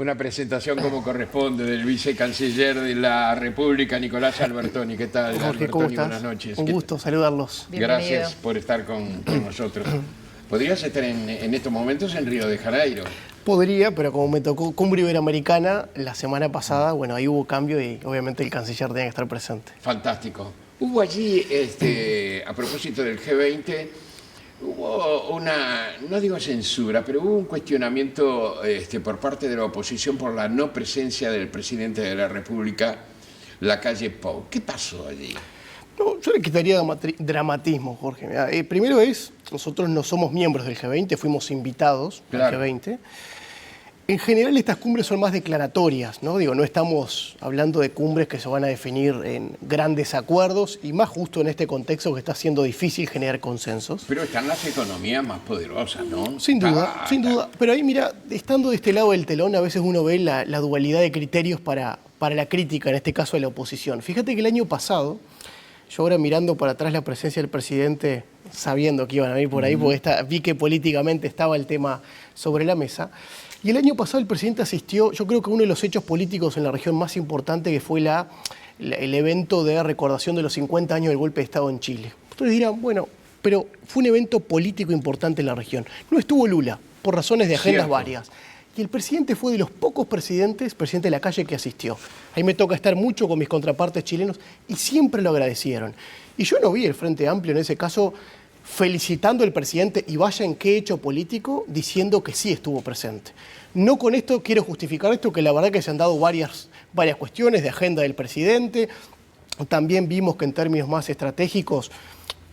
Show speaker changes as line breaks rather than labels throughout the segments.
Una presentación como corresponde del vicecanciller de la República, Nicolás Albertoni. ¿Qué tal,
Jorge, ¿cómo
Albertoni?
estás?
Buenas noches.
Un gusto saludarlos.
Gracias por estar con nosotros. ¿Podrías estar en estos momentos en Río de Janeiro?
Podría, pero como me tocó Cumbre Iberoamericana la semana pasada, bueno, ahí hubo cambio y obviamente el canciller tenía que estar presente.
Fantástico. Hubo allí, a propósito del G20, hubo una, no digo censura, pero hubo un cuestionamiento por parte de la oposición por la no presencia del presidente de la República, Lacalle Pou. ¿Qué pasó allí?
No, yo le quitaría dramatismo, Jorge. Mirá, primero nosotros no somos miembros del G20, fuimos invitados al G20. En general estas cumbres son más declaratorias, ¿no? Digo, no estamos hablando de cumbres que se van a definir en grandes acuerdos y más justo en este contexto que está siendo difícil generar consensos.
Pero están las economías más poderosas, ¿no?
Sin duda, sin duda. Pero ahí, mira, estando de este lado del telón, a veces uno ve la dualidad de criterios para la crítica, en este caso de la oposición. Fíjate que el año pasado, yo ahora mirando para atrás la presencia del presidente, sabiendo que iban a venir por ahí, porque vi que políticamente estaba el tema sobre la mesa. Y el año pasado el presidente asistió, yo creo que uno de los hechos políticos en la región más importante, que fue el evento de recordación de los 50 años del golpe de Estado en Chile. Ustedes dirán, bueno, pero fue un evento político importante en la región. No estuvo Lula, por razones de agendas varias. Y el presidente fue de los pocos presidente de la calle que asistió. Ahí me toca estar mucho con mis contrapartes chilenos y siempre lo agradecieron. Y yo no vi el Frente Amplio en ese caso felicitando al presidente y vaya en qué hecho político diciendo que sí estuvo presente. No con esto quiero justificar esto, que la verdad que se han dado varias cuestiones de agenda del presidente. También vimos que en términos más estratégicos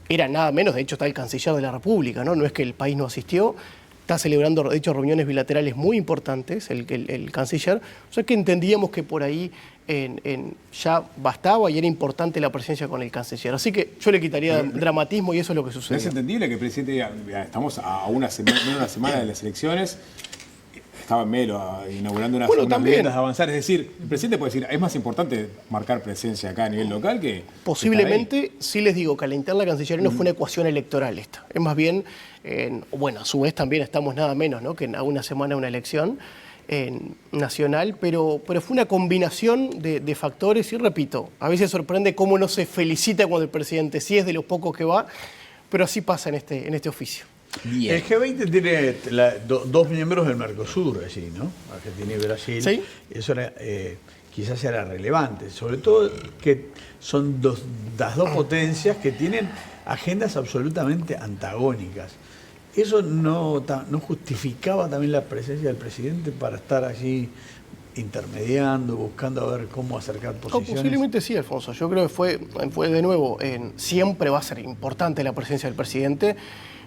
era nada menos, de hecho está el canciller de la República, ¿no? No es que el país no asistió. Está celebrando, de hecho, reuniones bilaterales muy importantes, el canciller. O sea que entendíamos que por ahí ya bastaba y era importante la presencia con el canciller. Así que yo le quitaría dramatismo y eso es lo que sucedió.
Es entendible que el presidente, estamos a una semana de las elecciones, estaba en Melo inaugurando unas ventas de avanzar. Es decir, el presidente puede decir, es más importante marcar presencia acá a nivel local que...
Posiblemente, sí les digo que a la interna Cancillería no fue una ecuación electoral esta. Es más bien, bueno, a su vez también estamos nada menos, ¿no?, que en una semana de una elección nacional, pero fue una combinación de factores y repito, a veces sorprende cómo no se felicita cuando el presidente sí es de los pocos que va, pero así pasa en este oficio.
Bien. El G20 tiene dos miembros del Mercosur allí, ¿no? Argentina y Brasil. ¿Sí? Eso quizás era relevante, sobre todo que son las dos potencias que tienen agendas absolutamente antagónicas. ¿Eso no justificaba también la presencia del presidente para estar allí intermediando, buscando a ver cómo acercar posiciones?
No, posiblemente sí, Alfonso. Yo creo que fue de nuevo, siempre va a ser importante la presencia del presidente,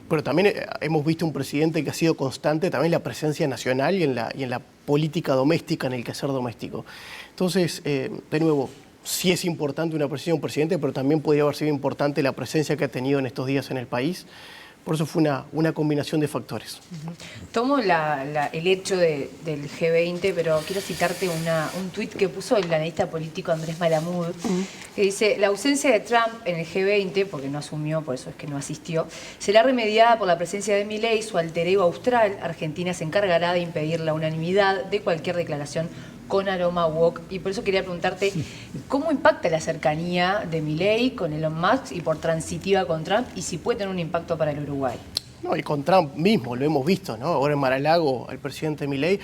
pero también hemos visto un presidente que ha sido constante también en la presencia nacional y en la política doméstica, en el quehacer doméstico. Entonces, de nuevo, sí es importante una presencia de un presidente, pero también podría haber sido importante la presencia que ha tenido en estos días en el país. Por eso fue una combinación de factores.
Tomo el hecho del G20, pero quiero citarte un tuit que puso el analista político Andrés Malamud, que dice: la ausencia de Trump en el G20, porque no asumió, por eso es que no asistió, será remediada por la presencia de Milei, su alter ego austral. Argentina se encargará de impedir la unanimidad de cualquier declaración con aroma woke. Y por eso quería preguntarte, ¿cómo impacta la cercanía de Milei con Elon Musk y por transitiva con Trump? Y si puede tener un impacto para el Uruguay.
No, y con Trump mismo, lo hemos visto, ¿no? Ahora en Mar-a-Lago, al presidente Milei.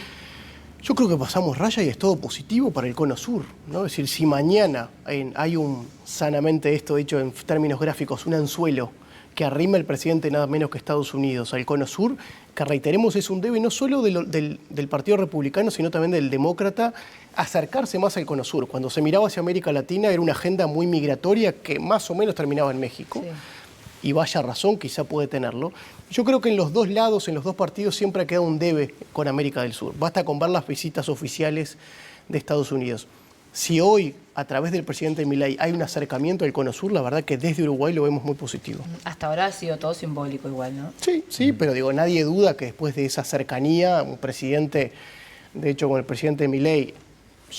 Yo creo que pasamos raya y es todo positivo para el Cono Sur, ¿no? Es decir, si mañana hay sanamente esto dicho en términos gráficos, un anzuelo que arrima el presidente nada menos que Estados Unidos al Cono Sur, que reiteremos es un debe no solo del Partido Republicano, sino también del Demócrata, acercarse más al Cono Sur. Cuando se miraba hacia América Latina era una agenda muy migratoria que más o menos terminaba en México. Sí. Y vaya razón, quizá puede tenerlo. Yo creo que en los dos lados, en los dos partidos, siempre ha quedado un debe con América del Sur. Basta con ver las visitas oficiales de Estados Unidos. Si hoy, a través del presidente Milei, hay un acercamiento al Cono Sur, la verdad que desde Uruguay lo vemos muy positivo.
Hasta ahora ha sido todo simbólico igual, ¿no?
Sí, pero digo, nadie duda que después de esa cercanía, un presidente, de hecho con el presidente Milei,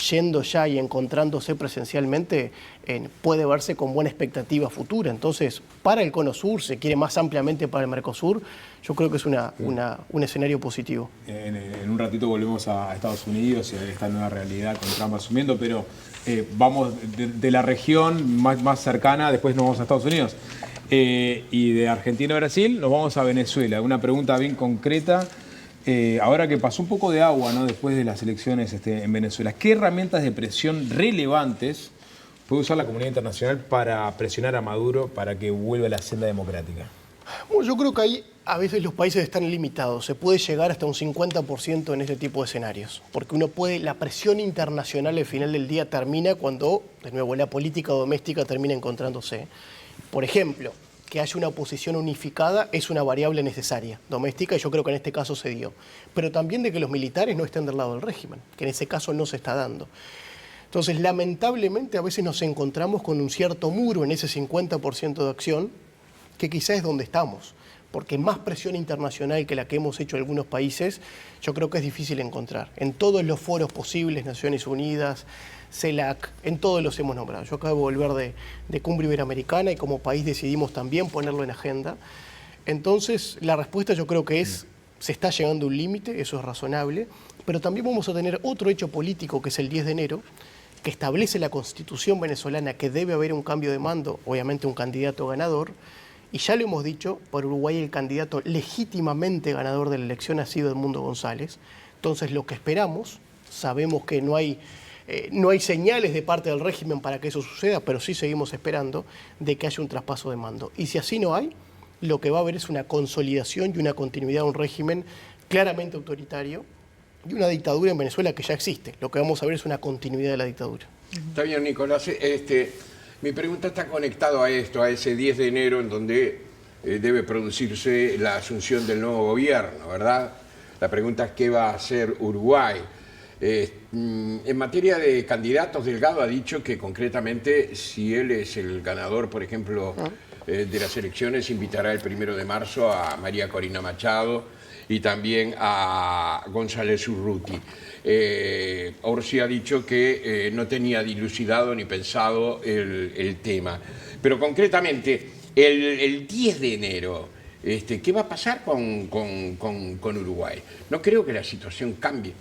yendo ya y encontrándose presencialmente, puede verse con buena expectativa futura. Entonces, para el Cono Sur, se quiere más ampliamente para el Mercosur, yo creo que es un escenario positivo.
En un ratito volvemos a Estados Unidos y a esta nueva realidad con Trump asumiendo, pero vamos de la región más cercana, después nos vamos a Estados Unidos. Y de Argentina a Brasil nos vamos a Venezuela. Una pregunta bien concreta. Ahora que pasó un poco de agua, ¿no?, después de las elecciones en Venezuela, ¿qué herramientas de presión relevantes puede usar la comunidad internacional para presionar a Maduro para que vuelva a la senda democrática?
Bueno, yo creo que ahí a veces los países están limitados. Se puede llegar hasta un 50% en este tipo de escenarios. Porque la presión internacional al final del día termina cuando, de nuevo, la política doméstica termina encontrándose. Por ejemplo, que haya una oposición unificada es una variable necesaria, doméstica, y yo creo que en este caso se dio. Pero también de que los militares no estén del lado del régimen, que en ese caso no se está dando. Entonces, lamentablemente, a veces nos encontramos con un cierto muro en ese 50% de acción, que quizás es donde estamos. Porque más presión internacional que la que hemos hecho algunos países, yo creo que es difícil encontrar. En todos los foros posibles, Naciones Unidas, CELAC, en todos los hemos nombrado. Yo acabo de volver de Cumbre Iberoamericana y como país decidimos también ponerlo en agenda. Entonces, la respuesta yo creo que se está llegando a un límite, eso es razonable, pero también vamos a tener otro hecho político que es el 10 de enero, que establece la Constitución venezolana que debe haber un cambio de mando, obviamente un candidato ganador, y ya lo hemos dicho, por Uruguay el candidato legítimamente ganador de la elección ha sido Edmundo González. Entonces, lo que esperamos, sabemos que no hay señales de parte del régimen para que eso suceda, pero sí seguimos esperando de que haya un traspaso de mando. Y si así no hay, lo que va a haber es una consolidación y una continuidad de un régimen claramente autoritario y una dictadura en Venezuela que ya existe. Lo que vamos a ver es una continuidad de la dictadura.
Está bien, Nicolás. Mi pregunta está conectada a esto, a ese 10 de enero en donde debe producirse la asunción del nuevo gobierno, ¿verdad? La pregunta es qué va a hacer Uruguay. En materia de candidatos, Delgado ha dicho que concretamente si él es el ganador, por ejemplo, de las elecciones, invitará el 1 de marzo a María Corina Machado y también a González Urruti. Orsi ha dicho que no tenía dilucidado ni pensado el tema. Pero concretamente, el 10 de enero, ¿qué va a pasar con Uruguay? No creo que la situación cambie,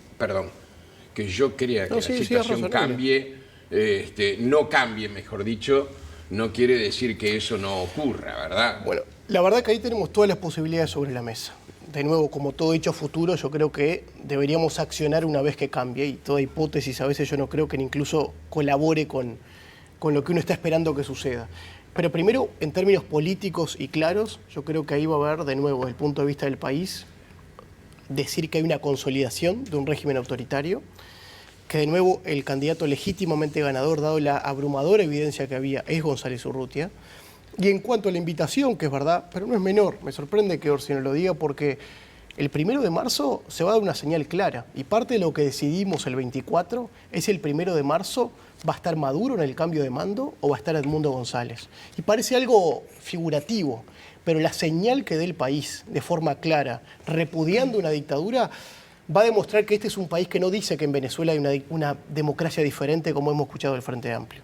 que yo crea que la situación cambie, no cambie, mejor dicho, no quiere decir que eso no ocurra, ¿verdad?
Bueno, la verdad que ahí tenemos todas las posibilidades sobre la mesa. De nuevo, como todo hecho futuro, yo creo que deberíamos accionar una vez que cambie, y toda hipótesis a veces yo no creo que incluso colabore con lo que uno está esperando que suceda. Pero primero, en términos políticos y claros, yo creo que ahí va a haber, de nuevo, desde el punto de vista del país, decir que hay una consolidación de un régimen autoritario, que de nuevo el candidato legítimamente ganador, dado la abrumadora evidencia que había, es González Urrutia. Y en cuanto a la invitación, que es verdad, pero no es menor, me sorprende que Orsi no lo diga porque el 1 de marzo se va a dar una señal clara y parte de lo que decidimos el 24 es si el 1 de marzo va a estar Maduro en el cambio de mando o va a estar Edmundo González. Y parece algo figurativo, pero la señal que dé el país de forma clara, repudiando una dictadura, va a demostrar que este es un país que no dice que en Venezuela hay una democracia diferente como hemos escuchado del Frente Amplio.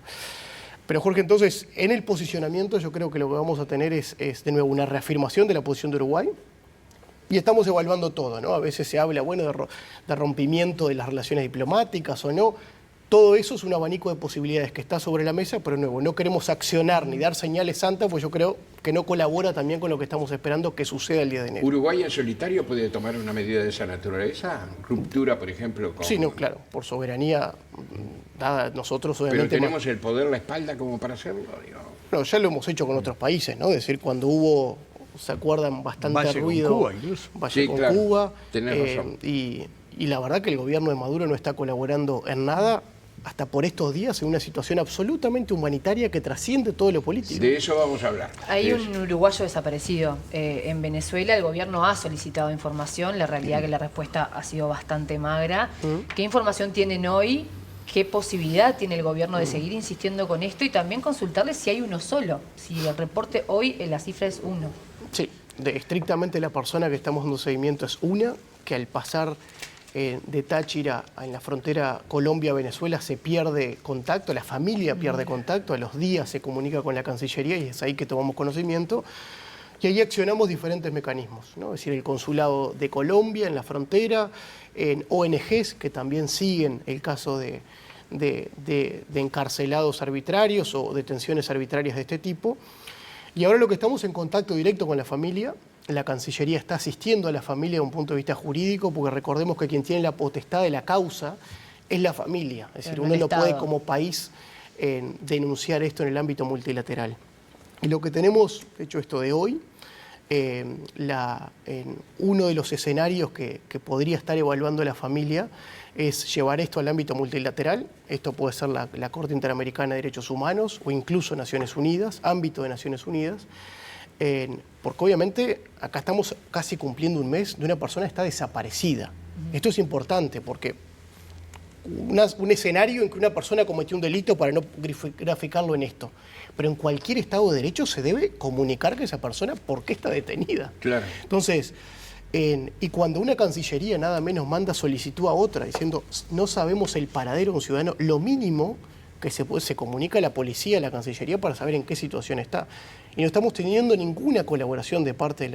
Pero Jorge, entonces, en el posicionamiento yo creo que lo que vamos a tener es de nuevo una reafirmación de la posición de Uruguay y estamos evaluando todo, ¿no? A veces se habla, bueno, de rompimiento de las relaciones diplomáticas o no. Todo eso es un abanico de posibilidades que está sobre la mesa, pero de nuevo, no queremos accionar ni dar señales santas, pues yo creo que no colabora también con lo que estamos esperando que suceda el 10 de enero.
¿Uruguay en solitario puede tomar una medida de esa naturaleza? ¿Ruptura, por ejemplo?
Sí, no, claro, por soberanía dada nosotros obviamente...
¿Pero tenemos el poder, la espalda como para hacerlo?
No, ya lo hemos hecho con otros países, ¿no? Es decir, cuando hubo, ¿se acuerdan? Bastante
Valle
ruido.
Con Cuba, incluso.
Valle
sí,
con
claro.
Cuba.
Tenés razón.
Y la verdad que el gobierno de Maduro no está colaborando en nada hasta por estos días en una situación absolutamente humanitaria que trasciende todo lo político.
De eso vamos a hablar.
Hay un uruguayo desaparecido en Venezuela. El gobierno ha solicitado información. La realidad es que la respuesta ha sido bastante magra. ¿Qué información tienen hoy? ¿Qué posibilidad tiene el gobierno de seguir insistiendo con esto? Y también consultarles si hay uno solo. Si el reporte hoy, la cifra es uno.
Sí, estrictamente la persona que estamos dando seguimiento es una, que al pasar de Táchira, en la frontera Colombia-Venezuela, se pierde contacto, la familia pierde contacto, a los días se comunica con la Cancillería y es ahí que tomamos conocimiento. Y ahí accionamos diferentes mecanismos, ¿no? Es decir, el Consulado de Colombia en la frontera, en ONGs que también siguen el caso de encarcelados arbitrarios o detenciones arbitrarias de este tipo. Y ahora lo que estamos en contacto directo con la familia. La Cancillería está asistiendo a la familia desde un punto de vista jurídico, porque recordemos que quien tiene la potestad de la causa es la familia. Es decir, uno no puede como país denunciar esto en el ámbito multilateral. Y lo que tenemos, de hecho esto de hoy, uno de los escenarios que podría estar evaluando la familia es llevar esto al ámbito multilateral. Esto puede ser la Corte Interamericana de Derechos Humanos o incluso Naciones Unidas, ámbito de Naciones Unidas. Porque obviamente acá estamos casi cumpliendo un mes de una persona que está desaparecida. Esto es importante porque un escenario en que una persona cometió un delito, para no graficarlo en esto, pero en cualquier Estado de Derecho se debe comunicar que esa persona por qué está detenida.
Claro.
Entonces, y cuando una Cancillería nada menos manda solicitud a otra diciendo no sabemos el paradero de un ciudadano, lo mínimo que se comunica a la policía, a la Cancillería, para saber en qué situación está. Y no estamos teniendo ninguna colaboración de parte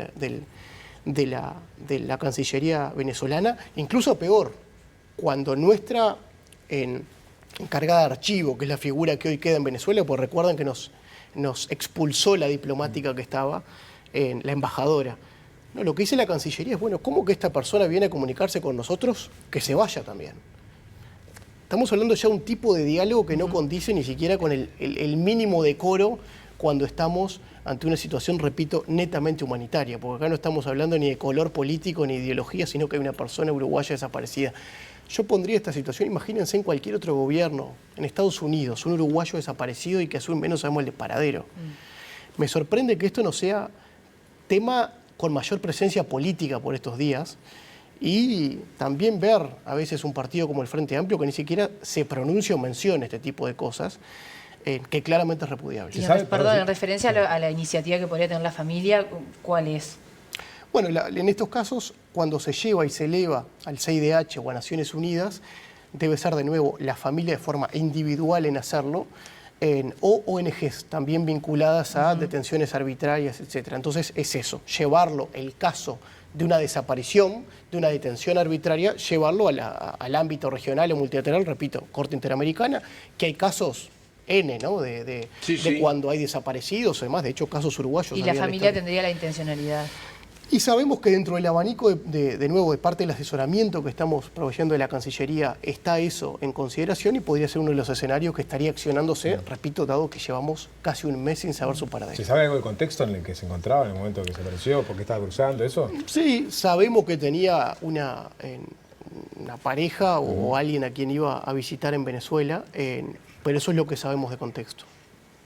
de la Cancillería venezolana, incluso peor, cuando nuestra encargada de archivo, que es la figura que hoy queda en Venezuela, pues recuerdan que nos expulsó la diplomática que estaba, la embajadora. No, lo que dice la Cancillería es, bueno, ¿cómo que esta persona viene a comunicarse con nosotros? Que se vaya también. Estamos hablando ya de un tipo de diálogo que no condice ni siquiera con el mínimo decoro cuando estamos ante una situación, repito, netamente humanitaria, porque acá no estamos hablando ni de color político ni de ideología, sino que hay una persona uruguaya desaparecida. Yo pondría esta situación, imagínense en cualquier otro gobierno, en Estados Unidos, un uruguayo desaparecido y que a su vez menos sabemos el paradero. Me sorprende que esto no sea tema con mayor presencia política por estos días, y también ver a veces un partido como el Frente Amplio que ni siquiera se pronuncia o menciona este tipo de cosas, que claramente es repudiable.
Perdón, en referencia a la iniciativa que podría tener la familia, ¿cuál es?
Bueno, en estos casos, cuando se lleva y se eleva al CIDH o a Naciones Unidas, debe ser de nuevo la familia de forma individual en hacerlo, o ONGs también vinculadas a detenciones arbitrarias, etc. Entonces es eso, llevarlo, el caso de una desaparición, de una detención arbitraria, llevarlo al ámbito regional o multilateral, repito, Corte Interamericana, que hay casos ¿no? de cuando hay desaparecidos o demás, de hecho casos uruguayos.
Y la familia tendría la intencionalidad.
Y sabemos que dentro del abanico, de nuevo, de parte del asesoramiento que estamos proveyendo de la Cancillería, está eso en consideración y podría ser uno de los escenarios que estaría accionándose, repito, dado que llevamos casi un mes sin saber su paradero.
¿Se sabe algo del contexto en el que se encontraba en el momento que se apareció? ¿Por qué estaba cruzando eso?
Sí, sabemos que tenía una pareja o alguien a quien iba a visitar en Venezuela, pero eso es lo que sabemos de contexto.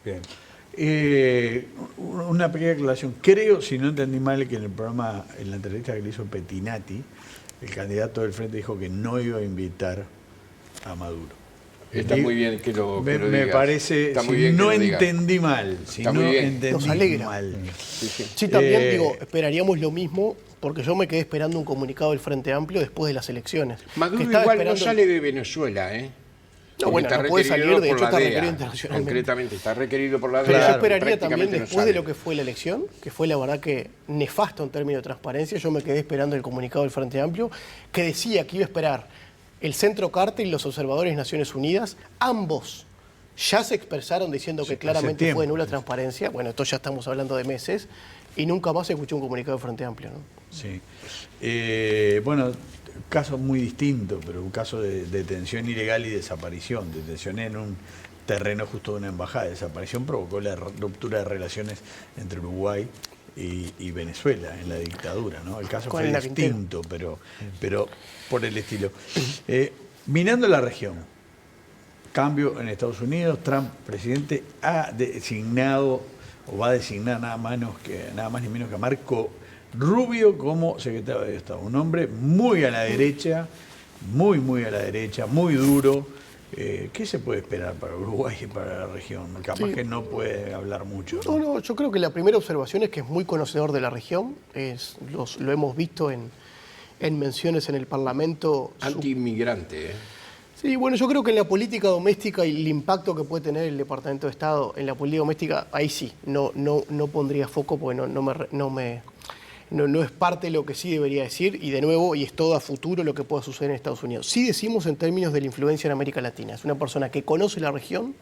Bien.
Una pequeña aclaración. Creo, si no entendí mal, que en el programa, en la entrevista que le hizo Pettinati, el candidato del Frente dijo que no iba a invitar a Maduro.
Está muy bien que lo digas.
Me parece, si no entendí mal,
Nos alegra.
mal.
Sí, también esperaríamos lo mismo, porque yo me quedé esperando un comunicado del Frente Amplio después de las elecciones.
Maduro igual no sale de Venezuela,
No, bueno, no puede salir, de hecho está requerido internacionalmente.
Concretamente, está requerido por la DEA.
Pero yo esperaría también, después de lo que fue la elección, que fue la verdad que nefasto en términos de transparencia, yo me quedé esperando el comunicado del Frente Amplio, que decía que iba a esperar el Centro Carter y los observadores de Naciones Unidas, ambos ya se expresaron diciendo que claramente fue de nula transparencia. Bueno, esto ya estamos hablando de meses, y nunca más se escuchó un comunicado del Frente Amplio, ¿no?
Sí. Bueno, caso muy distinto, pero un caso de detención ilegal y desaparición. Detención en un terreno justo de una embajada. Desaparición provocó la ruptura de relaciones entre Uruguay y Venezuela en la dictadura, ¿no? El caso fue distinto, pero por el estilo. Mirando la región, cambio en Estados Unidos, Trump, presidente, ha designado o va a designar nada más ni menos que a Marco Rubio como secretario de Estado. Un hombre muy a la derecha, muy a la derecha, muy duro. ¿Qué se puede esperar para Uruguay y para la región? Capaz que no puede hablar mucho.
No, yo creo que la primera observación es que es muy conocedor de la región. Lo hemos visto en en menciones en el Parlamento.
Anti-inmigrante, ¿eh?
Sí, bueno, yo creo que en la política doméstica y el impacto que puede tener el Departamento de Estado en la política doméstica, ahí sí, no pondría foco porque no es parte de lo que sí debería decir, y de nuevo, y es todo a futuro lo que pueda suceder en Estados Unidos. Sí decimos en términos de la influencia en América Latina. Es una persona que conoce la región.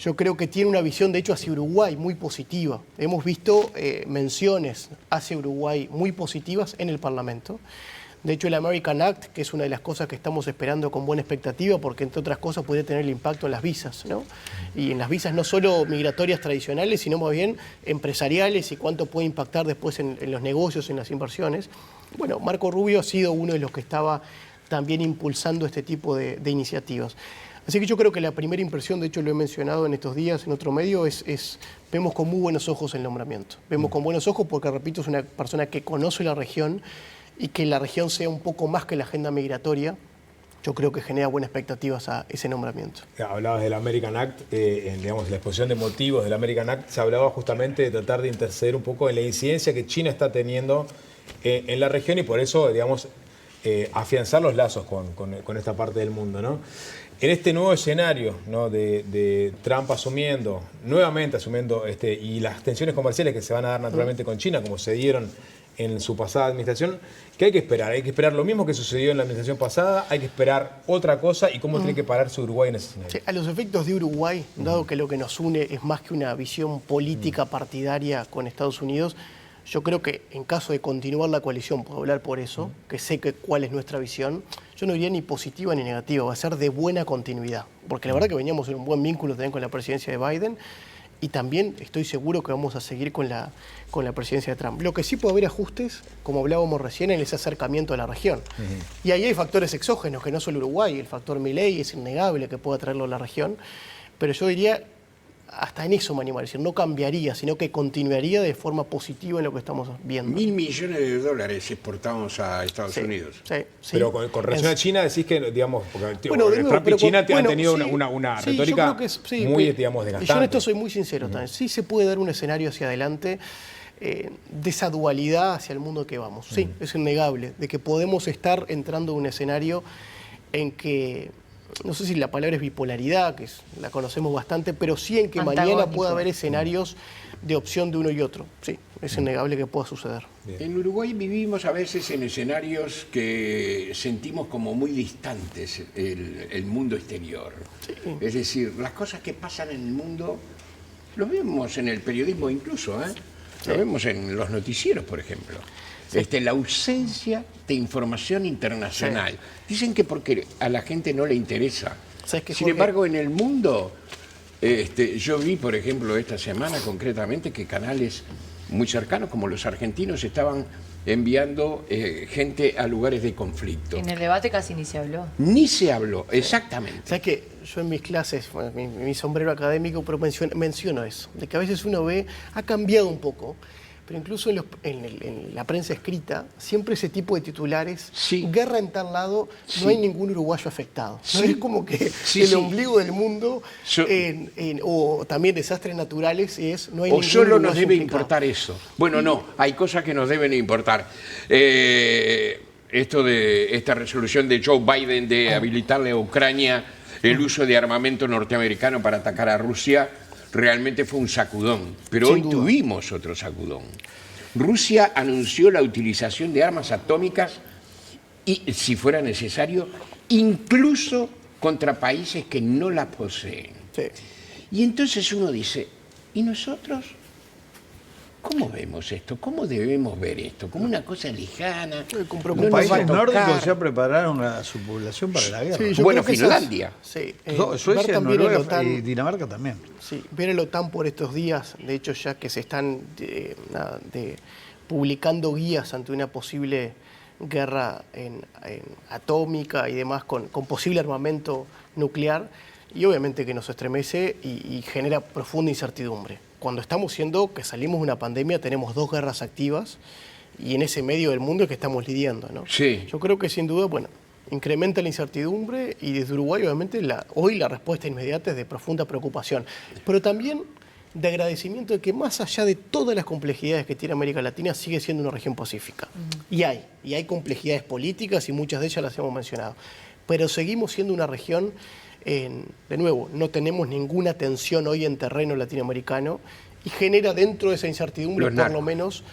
Yo creo que tiene una visión, de hecho, hacia Uruguay muy positiva. Hemos visto menciones hacia Uruguay muy positivas en el Parlamento. De hecho, el American Act, que es una de las cosas que estamos esperando con buena expectativa, porque entre otras cosas podría tener el impacto en las visas, ¿no? Y en las visas no solo migratorias tradicionales, sino más bien empresariales, y cuánto puede impactar después en los negocios, en las inversiones. Bueno, Marco Rubio ha sido uno de los que estaba también impulsando este tipo de iniciativas. Así que yo creo que la primera impresión, de hecho lo he mencionado en estos días en otro medio, vemos con muy buenos ojos el nombramiento. Vemos con buenos ojos porque, repito, es una persona que conoce la región, y que la región sea un poco más que la agenda migratoria, yo creo que genera buenas expectativas a ese nombramiento.
Hablabas del American Act, digamos, la exposición de motivos del American Act, se hablaba justamente de tratar de interceder un poco en la incidencia que China está teniendo en la región, y por eso, digamos, afianzar los lazos con esta parte del mundo, ¿no? En este nuevo escenario, ¿no?, de Trump nuevamente asumiendo, y las tensiones comerciales que se van a dar naturalmente con China, como se dieron en su pasada administración, ¿qué hay que esperar? ¿Hay que esperar lo mismo que sucedió en la administración pasada? ¿Hay que esperar otra cosa? ¿Y cómo tiene que pararse Uruguay en ese escenario?
Sí, a los efectos de Uruguay, dado que lo que nos une es más que una visión política partidaria con Estados Unidos, yo creo que en caso de continuar la coalición, puedo hablar por eso, que sé cuál es nuestra visión, yo no diría ni positiva ni negativa, va a ser de buena continuidad. Porque la verdad que veníamos en un buen vínculo también con la presidencia de Biden, y también estoy seguro que vamos a seguir con la presidencia de Trump. Lo que sí puede haber ajustes, como hablábamos recién, en ese acercamiento a la región. Y ahí hay factores exógenos, que no solo Uruguay, el factor Milei es innegable que pueda traerlo a la región, pero yo diría, hasta en eso me animaría, es decir, no cambiaría, sino que continuaría de forma positiva en lo que estamos viendo.
$1.000 millones exportamos a Estados Unidos.
Sí.
Pero con relación a China, decís que, digamos, porque
bueno,
Trump y China han tenido
sí,
una retórica muy, digamos, desgastante.
Yo en esto soy muy sincero también. Sí se puede dar un escenario hacia adelante de esa dualidad hacia el mundo que vamos. Sí, es innegable, de que podemos estar entrando en un escenario en que, no sé si la palabra es bipolaridad, que la conocemos bastante, pero sí en que mañana pueda haber escenarios de opción de uno y otro. Sí, es innegable que pueda suceder.
Bien. En Uruguay vivimos a veces en escenarios que sentimos como muy distantes el mundo exterior. Sí. Es decir, las cosas que pasan en el mundo, lo vemos en el periodismo incluso, ¿eh? Lo vemos en los noticieros, por ejemplo. La ausencia de información internacional. Dicen que porque a la gente no le interesa. Sin embargo, en el mundo, yo vi, por ejemplo, esta semana concretamente, que canales muy cercanos, como los argentinos, estaban enviando gente a lugares de conflicto.
En el debate casi ni se habló.
Ni se habló, exactamente.
¿Sabes qué? Yo en mis clases, mi sombrero académico, pero menciono eso, de que a veces uno ve, ha cambiado un poco, pero incluso en la prensa escrita, siempre ese tipo de titulares, guerra en tal lado, no hay ningún uruguayo afectado. ¿No? Es como que el ombligo del mundo, o también desastres naturales, no hay ningún
solo
uruguayo
nos debe
implicado.
importar eso. Bueno, no, hay cosas que nos deben importar. Esto de esta resolución de Joe Biden de habilitarle a Ucrania el uso de armamento norteamericano para atacar a Rusia, realmente fue un sacudón, pero hoy tuvimos otro sacudón. Rusia anunció la utilización de armas atómicas y, si fuera necesario, incluso contra países que no la poseen.
Sí.
Y entonces uno dice, ¿y nosotros? ¿Cómo vemos esto? ¿Cómo debemos ver esto? ¿Como una cosa lejana?
Los países nórdicos ya prepararon a su población para la guerra.
Sí,
bueno, Finlandia.
Suecia, Noruega y Dinamarca también.
Sí, ver el OTAN por estos días, de hecho ya que se están publicando guías ante una posible guerra atómica y demás con posible armamento nuclear, y obviamente que nos estremece y genera profunda incertidumbre. Cuando estamos que salimos de una pandemia, tenemos 2 guerras activas y en ese medio del mundo es que estamos lidiando, ¿no?
Sí.
Yo creo que sin duda, incrementa la incertidumbre, y desde Uruguay obviamente hoy la respuesta inmediata es de profunda preocupación. Pero también de agradecimiento de que más allá de todas las complejidades que tiene América Latina, sigue siendo una región pacífica. Y hay complejidades políticas y muchas de ellas las hemos mencionado. Pero seguimos siendo una región, de nuevo, no tenemos ninguna tensión hoy en terreno latinoamericano y genera dentro de esa incertidumbre, por lo menos,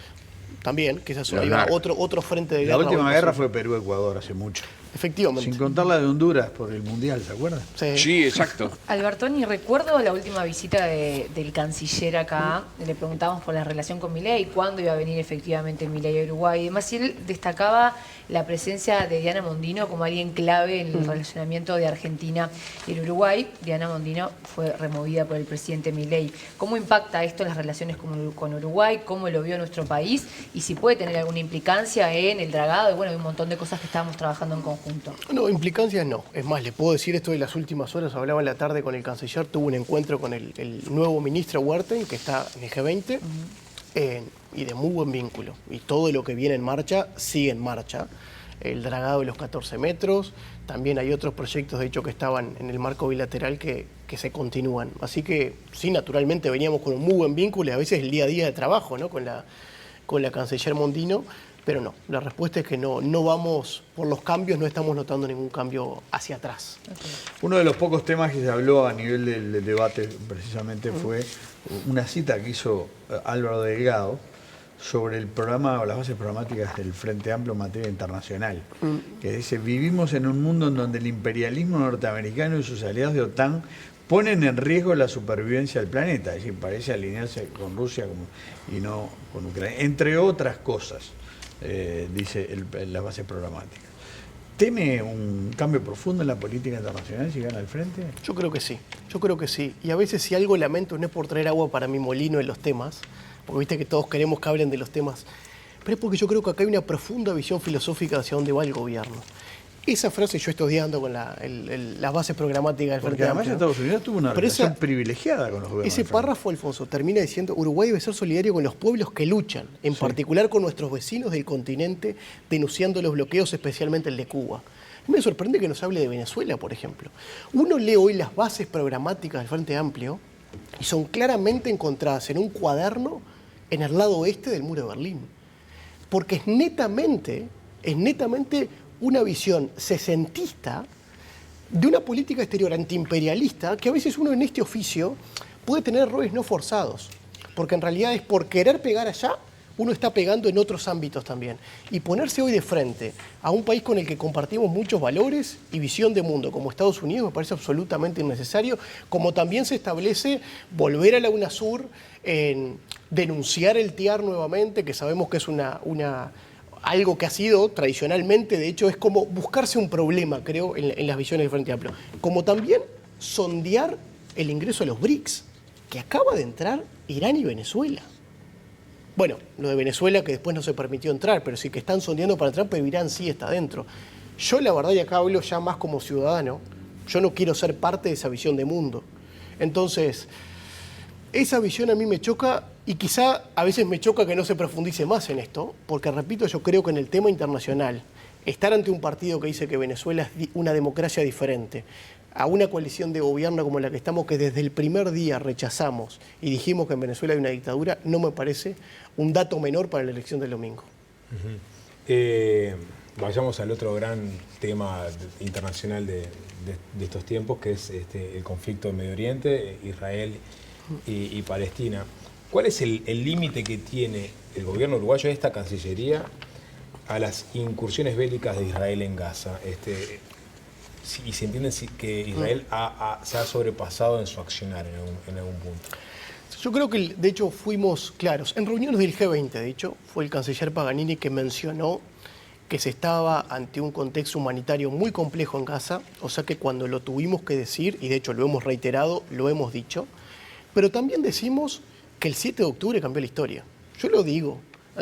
también, que esa iba otro frente de guerra.
La última guerra fue Perú-Ecuador hace mucho.
Efectivamente.
Sin contar la de Honduras por el Mundial, ¿se acuerdan?
Sí, exacto.
Albertoni, recuerdo la última visita del canciller acá, le preguntábamos por la relación con Milei, cuándo iba a venir efectivamente Milei a Uruguay y demás, y él destacaba la presencia de Diana Mondino como alguien clave en el relacionamiento de Argentina y el Uruguay. Diana Mondino fue removida por el presidente Milei. ¿Cómo impacta esto en las relaciones con Uruguay? ¿Cómo lo vio nuestro país? Y si puede tener alguna implicancia en el dragado y bueno, hay un montón de cosas que estábamos trabajando en conjunto.
No, implicancias no. Es más, le puedo decir esto de las últimas horas. Hablaba en la tarde con el canciller, tuvo un encuentro con el nuevo ministro Huerten, que está en el G20, y de muy buen vínculo. Y todo lo que viene en marcha, sigue en marcha. El dragado de los 14 metros, también hay otros proyectos, de hecho, que estaban en el marco bilateral que se continúan. Así que, sí, naturalmente veníamos con un muy buen vínculo y a veces el día a día de trabajo, ¿no? con la canciller Mondino. Pero no, la respuesta es que no vamos, por los cambios, no estamos notando ningún cambio hacia atrás.
Okay.
Uno de los pocos temas que se habló a nivel del debate precisamente fue una cita que hizo Álvaro Delgado sobre el programa o las bases programáticas del Frente Amplio en materia internacional, que dice: vivimos en un mundo en donde el imperialismo norteamericano y sus aliados de OTAN ponen en riesgo la supervivencia del planeta, es decir, parece alinearse con Rusia y no con Ucrania, entre otras cosas. Dice la base programática. ¿Teme un cambio profundo en la política internacional si gana al frente?
Yo creo que sí. Y a veces si algo lamento no es por traer agua para mi molino en los temas, porque viste que todos queremos que hablen de los temas, pero es porque yo creo que acá hay una profunda visión filosófica hacia dónde va el gobierno. Esa frase yo estoy estudiando con las bases programáticas del Frente Amplio.
Porque además Estados Unidos tuvo una relación privilegiada con los gobiernos.
Ese párrafo, Alfonso, termina diciendo: Uruguay debe ser solidario con los pueblos que luchan, en particular con nuestros vecinos del continente, denunciando los bloqueos, especialmente el de Cuba. Me sorprende que nos hable de Venezuela, por ejemplo. Uno lee hoy las bases programáticas del Frente Amplio y son claramente encontradas en un cuaderno en el lado oeste del muro de Berlín. Porque es netamente una visión sesentista de una política exterior antiimperialista que a veces uno en este oficio puede tener errores no forzados, porque en realidad es por querer pegar allá, uno está pegando en otros ámbitos también. Y ponerse hoy de frente a un país con el que compartimos muchos valores y visión de mundo como Estados Unidos me parece absolutamente innecesario, como también se establece volver a la UNASUR, denunciar el TIAR nuevamente, que sabemos que es algo que ha sido tradicionalmente, de hecho, es como buscarse un problema, creo, en las visiones del Frente Amplio. Como también sondear el ingreso a los BRICS, que acaba de entrar Irán y Venezuela. Bueno, lo de Venezuela que después no se permitió entrar, pero sí que están sondeando para entrar, pero Irán sí está dentro. Yo la verdad, y acá hablo ya más como ciudadano, yo no quiero ser parte de esa visión de mundo. Entonces, esa visión a mí me choca y quizá a veces me choca que no se profundice más en esto, porque repito, yo creo que en el tema internacional, estar ante un partido que dice que Venezuela es una democracia diferente, a una coalición de gobierno como la que estamos, que desde el primer día rechazamos y dijimos que en Venezuela hay una dictadura, no me parece un dato menor para la elección del domingo.
Vayamos al otro gran tema internacional de estos tiempos, que es el conflicto en Medio Oriente, Israel y Palestina. ¿Cuál es el límite que tiene el gobierno uruguayo, esta Cancillería, a las incursiones bélicas de Israel en Gaza? Y se entiende que Israel se ha sobrepasado en su accionar en algún punto.
Yo creo que, de hecho, fuimos claros. En reuniones del G20, de hecho, fue el canciller Paganini que mencionó que se estaba ante un contexto humanitario muy complejo en Gaza, o sea que cuando lo tuvimos que decir, y de hecho lo hemos reiterado, lo hemos dicho, pero también decimos que el 7 de octubre cambió la historia. Yo lo digo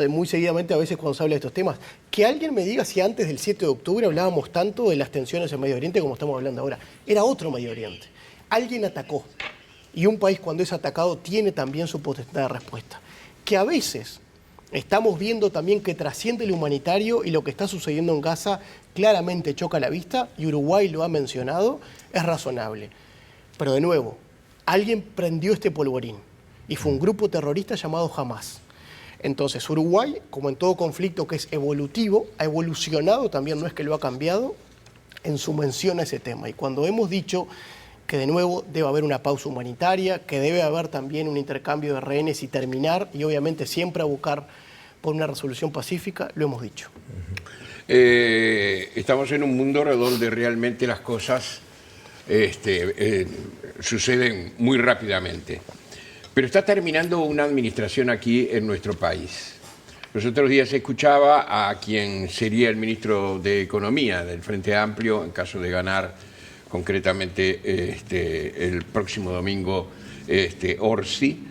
muy seguidamente a veces cuando se habla de estos temas. Que alguien me diga si antes del 7 de octubre hablábamos tanto de las tensiones en Medio Oriente como estamos hablando ahora. Era otro Medio Oriente. Alguien atacó. Y un país cuando es atacado tiene también su potestad de respuesta. Que a veces estamos viendo también que trasciende lo humanitario y lo que está sucediendo en Gaza claramente choca la vista, y Uruguay lo ha mencionado, es razonable. Pero de nuevo, alguien prendió este polvorín. y fue un grupo terrorista llamado Hamas. Entonces Uruguay, como en todo conflicto que es evolutivo, ha evolucionado también, no es que lo ha cambiado, en su mención a ese tema. Y cuando hemos dicho que de nuevo debe haber una pausa humanitaria, que debe haber también un intercambio de rehenes y terminar, y obviamente siempre a buscar por una resolución pacífica, lo hemos dicho.
Estamos en un mundo donde realmente las cosas suceden muy rápidamente. Pero está terminando una administración aquí en nuestro país. Los otros días escuchaba a quien sería el ministro de Economía del Frente Amplio, en caso de ganar concretamente el próximo domingo Orsi,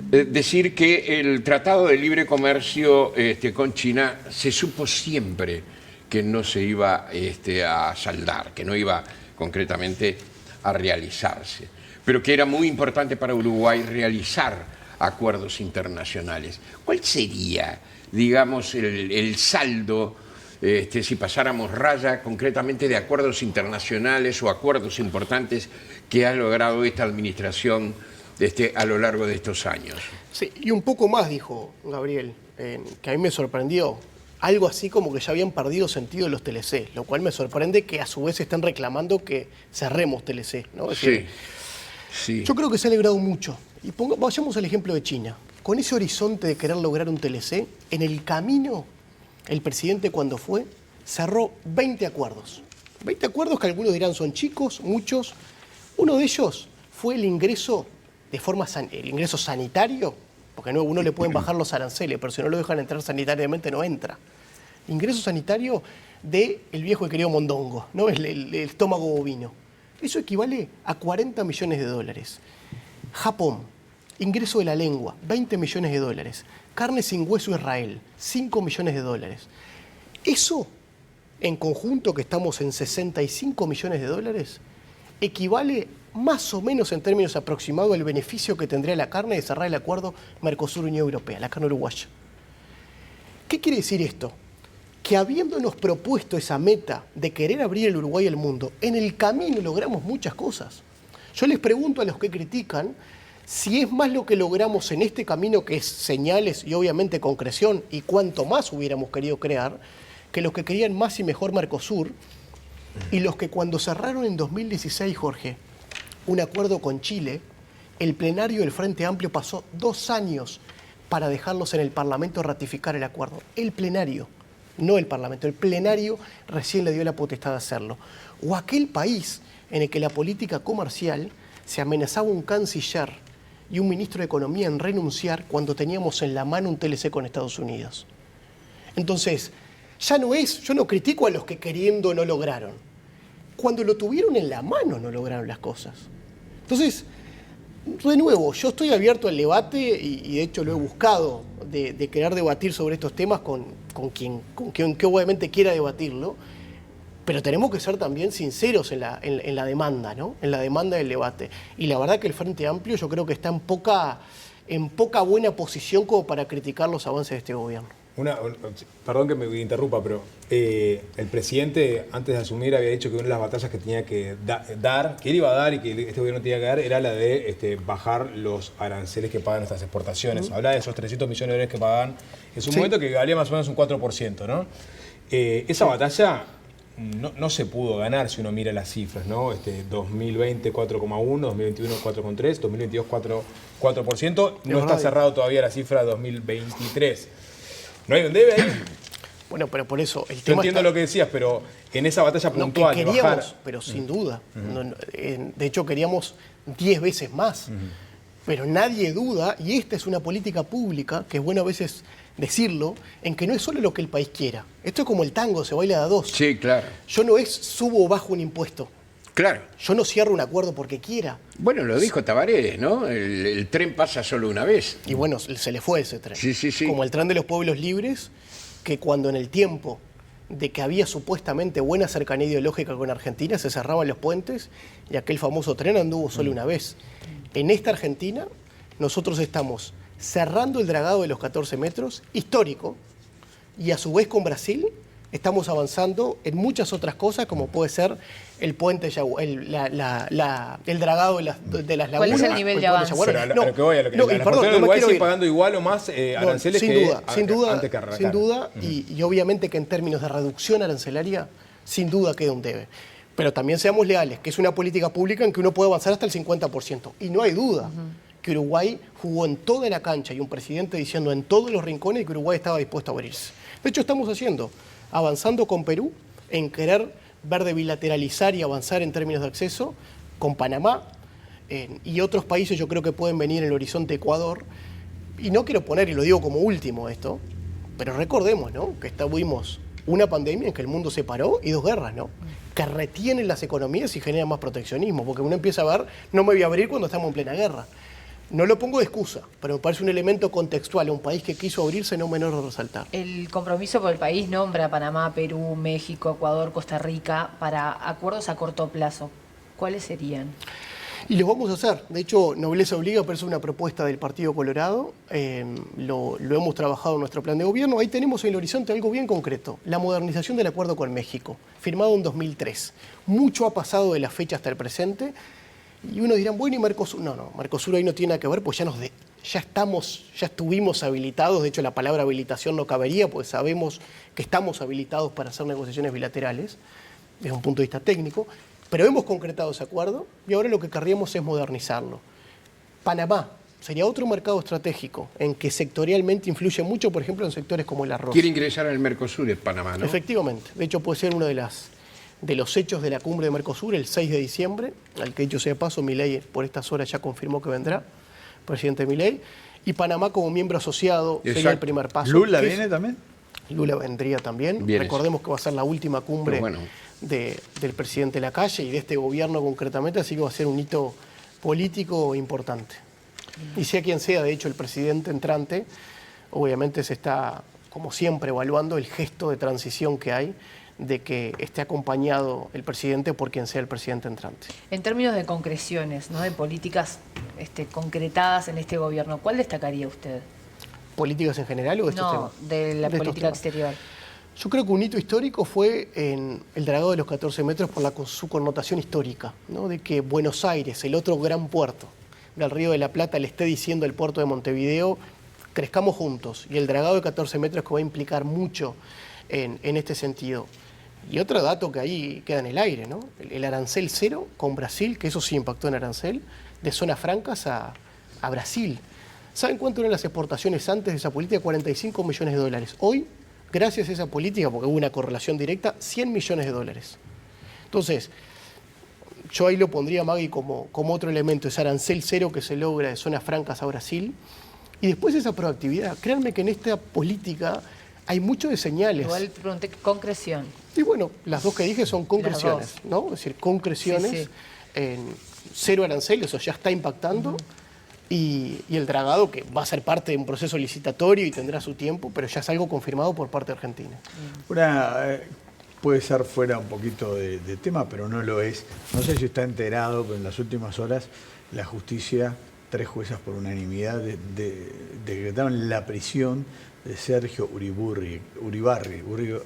decir que el Tratado de Libre Comercio con China se supo siempre que no se iba a saldar, que no iba concretamente a realizarse, pero que era muy importante para Uruguay realizar acuerdos internacionales. ¿Cuál sería, digamos, el saldo si pasáramos raya concretamente de acuerdos internacionales o acuerdos importantes que ha logrado esta administración a lo largo de estos años?
Sí, y un poco más, dijo Gabriel, que a mí me sorprendió. Algo así como que ya habían perdido sentido los TLC, lo cual me sorprende que a su vez estén reclamando que cerremos TLC, ¿no? Es decir,
sí.
Yo creo que se ha logrado mucho. Y vayamos al ejemplo de China. Con ese horizonte de querer lograr un TLC, en el camino, el presidente cuando fue, cerró 20 acuerdos. 20 acuerdos que algunos dirán son chicos, muchos. Uno de ellos fue el ingreso el ingreso sanitario, porque no, uno le pueden bajar los aranceles, pero si no lo dejan entrar sanitariamente no entra. Ingreso sanitario del viejo y querido mondongo, ¿no? El estómago bovino. Eso equivale a 40 millones de dólares. Japón, ingreso de la lengua, 20 millones de dólares. Carne sin hueso Israel, 5 millones de dólares. Eso, en conjunto, que estamos en 65 millones de dólares, equivale más o menos en términos aproximados al beneficio que tendría la carne de cerrar el acuerdo Mercosur-Unión Europea, la carne uruguaya. ¿Qué quiere decir esto? Que habiéndonos propuesto esa meta de querer abrir el Uruguay al mundo, en el camino logramos muchas cosas. Yo les pregunto a los que critican si es más lo que logramos en este camino, que es señales y obviamente concreción, y cuánto más hubiéramos querido crear, que los que querían más y mejor Mercosur, y los que cuando cerraron en 2016, Jorge, un acuerdo con Chile, el plenario del Frente Amplio pasó 2 años para dejarlos en el Parlamento ratificar el acuerdo. El plenario, no el Parlamento, el plenario recién le dio la potestad de hacerlo. O aquel país en el que la política comercial se amenazaba un canciller y un ministro de Economía en renunciar cuando teníamos en la mano un TLC con Estados Unidos. Entonces, ya no es, yo no critico a los que queriendo no lograron. Cuando lo tuvieron en la mano no lograron las cosas. Entonces, de nuevo, yo estoy abierto al debate y de hecho lo he buscado de querer debatir sobre estos temas con quien que obviamente quiera debatirlo, pero tenemos que ser también sinceros en la demanda, ¿no? En la demanda del debate. Y la verdad que el Frente Amplio yo creo que está en poca buena posición como para criticar los avances de este gobierno.
Perdón que me interrumpa, pero el presidente antes de asumir había dicho que una de las batallas que tenía que dar, que él iba a dar y que este gobierno tenía que dar, era la de bajar los aranceles que pagan nuestras exportaciones. Hablaba de esos 300 millones de dólares que pagan en su momento, que valía más o menos un 4%, ¿no? Esa batalla no se pudo ganar si uno mira las cifras, ¿no? 2020 4,1, 2021 4,3, 2022 4%. No está cerrado todavía la cifra de 2023. ¿No hay un debe ahí?
Bueno, pero por eso el
Yo
tema
entiendo lo que decías, pero en esa batalla puntual
que queríamos, de bajar... pero sin duda. De hecho, queríamos 10 veces más. Pero nadie duda, y esta es una política pública, que es bueno a veces decirlo, en que no es solo lo que el país quiera. Esto es como el tango, se baila de a dos.
Sí, claro.
Yo no es subo o bajo un impuesto.
Claro.
Yo no cierro un acuerdo porque quiera.
Bueno, lo dijo Tabaré, ¿no? El tren pasa solo una vez.
Y bueno, se le fue ese tren.
Sí.
Como el tren de los pueblos libres, que cuando en el tiempo de que había supuestamente buena cercanía ideológica con Argentina, se cerraban los puentes y aquel famoso tren anduvo solo una vez. En esta Argentina, nosotros estamos cerrando el dragado de los 14 metros, histórico, y a su vez con Brasil, estamos avanzando en muchas otras cosas, como puede ser el puente, el dragado de las lagunas.
¿Cuál es el nivel de avance?
Pero a lo que voy, las exportadoras de Uruguay siguen pagando igual o más aranceles antes que arrancar.
Sin duda, y obviamente que en términos de reducción arancelaria, sin duda queda un debe. Pero también seamos leales, que es una política pública en que uno puede avanzar hasta el 50%. Y no hay duda que Uruguay jugó en toda la cancha y un presidente diciendo en todos los rincones que Uruguay estaba dispuesto a abrirse. De hecho, estamos avanzando con Perú en querer ver de bilateralizar y avanzar en términos de acceso con Panamá y otros países yo creo que pueden venir en el horizonte Ecuador. Y no quiero poner, y lo digo como último esto, pero recordemos, ¿no?, que tuvimos una pandemia en que el mundo se paró y 2 guerras, ¿no?, que retienen las economías y generan más proteccionismo, porque uno empieza a ver, no me voy a abrir cuando estamos en plena guerra. No lo pongo de excusa, pero me parece un elemento contextual. Un país que quiso abrirse no menor de resaltar.
El compromiso por el país nombra a Panamá, Perú, México, Ecuador, Costa Rica para acuerdos a corto plazo. ¿Cuáles serían?
Y los vamos a hacer. De hecho, Nobleza Obliga, pero es una propuesta del Partido Colorado. Lo hemos trabajado en nuestro plan de gobierno. Ahí tenemos en el horizonte algo bien concreto. La modernización del acuerdo con México, firmado en 2003. Mucho ha pasado de la fecha hasta el presente. Y uno dirán, bueno, ¿y Mercosur? No, Mercosur ahí no tiene nada que ver, pues ya estuvimos habilitados. De hecho, la palabra habilitación no cabería, pues sabemos que estamos habilitados para hacer negociaciones bilaterales, desde un punto de vista técnico, pero hemos concretado ese acuerdo y ahora lo que querríamos es modernizarlo. Panamá sería otro mercado estratégico en que sectorialmente influye mucho, por ejemplo, en sectores como el arroz.
Quiere ingresar al Mercosur en Panamá, ¿no?
Efectivamente. De hecho, puede ser uno de los hechos de la cumbre de Mercosur, el 6 de diciembre, al que dicho sea de paso, Milei por estas horas ya confirmó que vendrá, presidente Milei, y Panamá como miembro asociado sería el primer paso.
¿Lula viene también?
Lula vendría también. Recordemos que va a ser la última cumbre del presidente Lacalle y de este gobierno concretamente, así que va a ser un hito político importante. Y sea quien sea, de hecho, el presidente entrante, obviamente se está, como siempre, evaluando el gesto de transición que hay, de que esté acompañado el presidente por quien sea el presidente entrante.
En términos de concreciones, ¿no?, de políticas concretadas en este gobierno, ¿cuál destacaría usted?
¿Políticas en general o de estos temas?
No, de la política exterior.
Yo creo que un hito histórico fue en el dragado de los 14 metros por su connotación histórica, ¿no?, de que Buenos Aires, el otro gran puerto del Río de la Plata, le esté diciendo al puerto de Montevideo, crezcamos juntos, y el dragado de 14 metros que va a implicar mucho en este sentido. Y otro dato que ahí queda en el aire, ¿no?, el arancel cero con Brasil, que eso sí impactó en arancel, de zonas francas a Brasil. ¿Saben cuánto eran las exportaciones antes de esa política? 45 millones de dólares. Hoy, gracias a esa política, porque hubo una correlación directa, 100 millones de dólares. Entonces, yo ahí lo pondría, Maggie, como otro elemento, ese arancel cero que se logra de zonas francas a Brasil. Y después esa proactividad. Créanme que en esta política hay mucho de señales.
Igual pregunté concreción.
Y bueno, las dos que dije son concreciones, ¿no? Es decir, concreciones en cero aranceles, eso ya está impactando. Y el dragado, que va a ser parte de un proceso licitatorio y tendrá su tiempo, pero ya es algo confirmado por parte de Argentina.
Puede ser fuera un poquito de tema, pero no lo es. No sé si está enterado, pero en las últimas horas la justicia, 3 juezas por unanimidad, decretaron la prisión de Sergio Uribarri,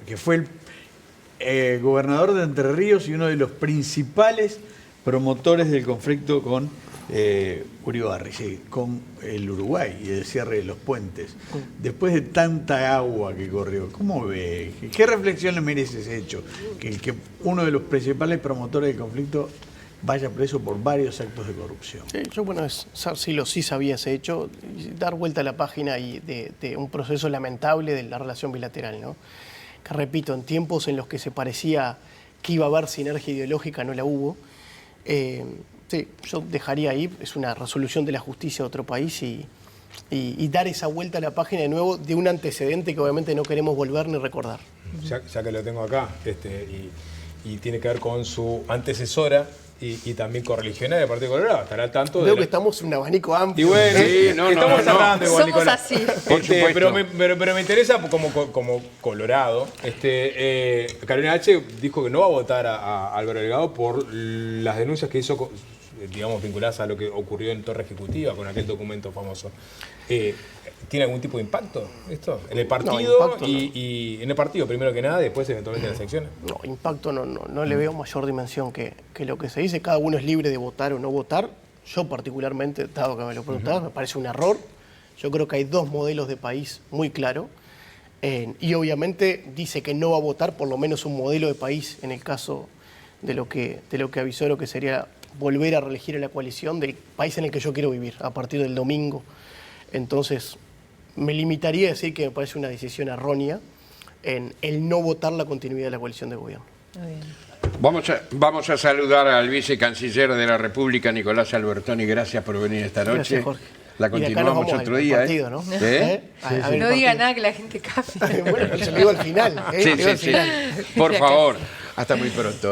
que fue el gobernador de Entre Ríos y uno de los principales promotores del conflicto con Uribarri, con el Uruguay y el cierre de los puentes. Después de tanta agua que corrió, ¿cómo ve? ¿Qué reflexión le merece ese hecho? Que uno de los principales promotores del conflicto vaya preso por varios actos de corrupción.
Sí, yo, bueno, sí sabía ese hecho, dar vuelta a la página y de un proceso lamentable de la relación bilateral, ¿no? Que repito, en tiempos en los que se parecía que iba a haber sinergia ideológica, no la hubo. Sí, yo dejaría ahí, es una resolución de la justicia de otro país y dar esa vuelta a la página de nuevo de un antecedente que obviamente no queremos volver ni recordar.
Ya que lo tengo acá, y tiene que ver con su antecesora y también correligionaria del Partido Colorado, estará al tanto.
Veo que estamos en un abanico amplio.
Y bueno, estamos hablando igual,
Somos
Nicolás.
así.
Pero me interesa como Colorado. Carolina H. dijo que no va a votar a Álvaro Delgado por las denuncias que hizo digamos, vinculadas a lo que ocurrió en Torre Ejecutiva con aquel documento famoso. ¿Tiene algún tipo de impacto esto? En el partido y en el partido, primero que nada, y después eventualmente en las elecciones.
No, impacto no le veo mayor dimensión que lo que se dice. Cada uno es libre de votar o no votar. Yo particularmente, dado que me lo preguntabas, me parece un error. Yo creo que hay dos modelos de país muy claros. Y obviamente dice que no va a votar por lo menos un modelo de país en el caso de lo que avisó, lo que sería volver a reelegir a la coalición del país en el que yo quiero vivir a partir del domingo. Entonces, me limitaría a decir que me parece una decisión errónea en el no votar la continuidad de la coalición de gobierno.
Muy bien.
Vamos a saludar al vicecanciller de la República, Nicolás Albertoni. Gracias por venir esta noche.
Gracias, Jorge.
La continuamos otro día.
Partido, ¿no?
No diga nada que la gente cambie.
Bueno, se lo digo al final.
Sí. Por favor. Hasta muy pronto.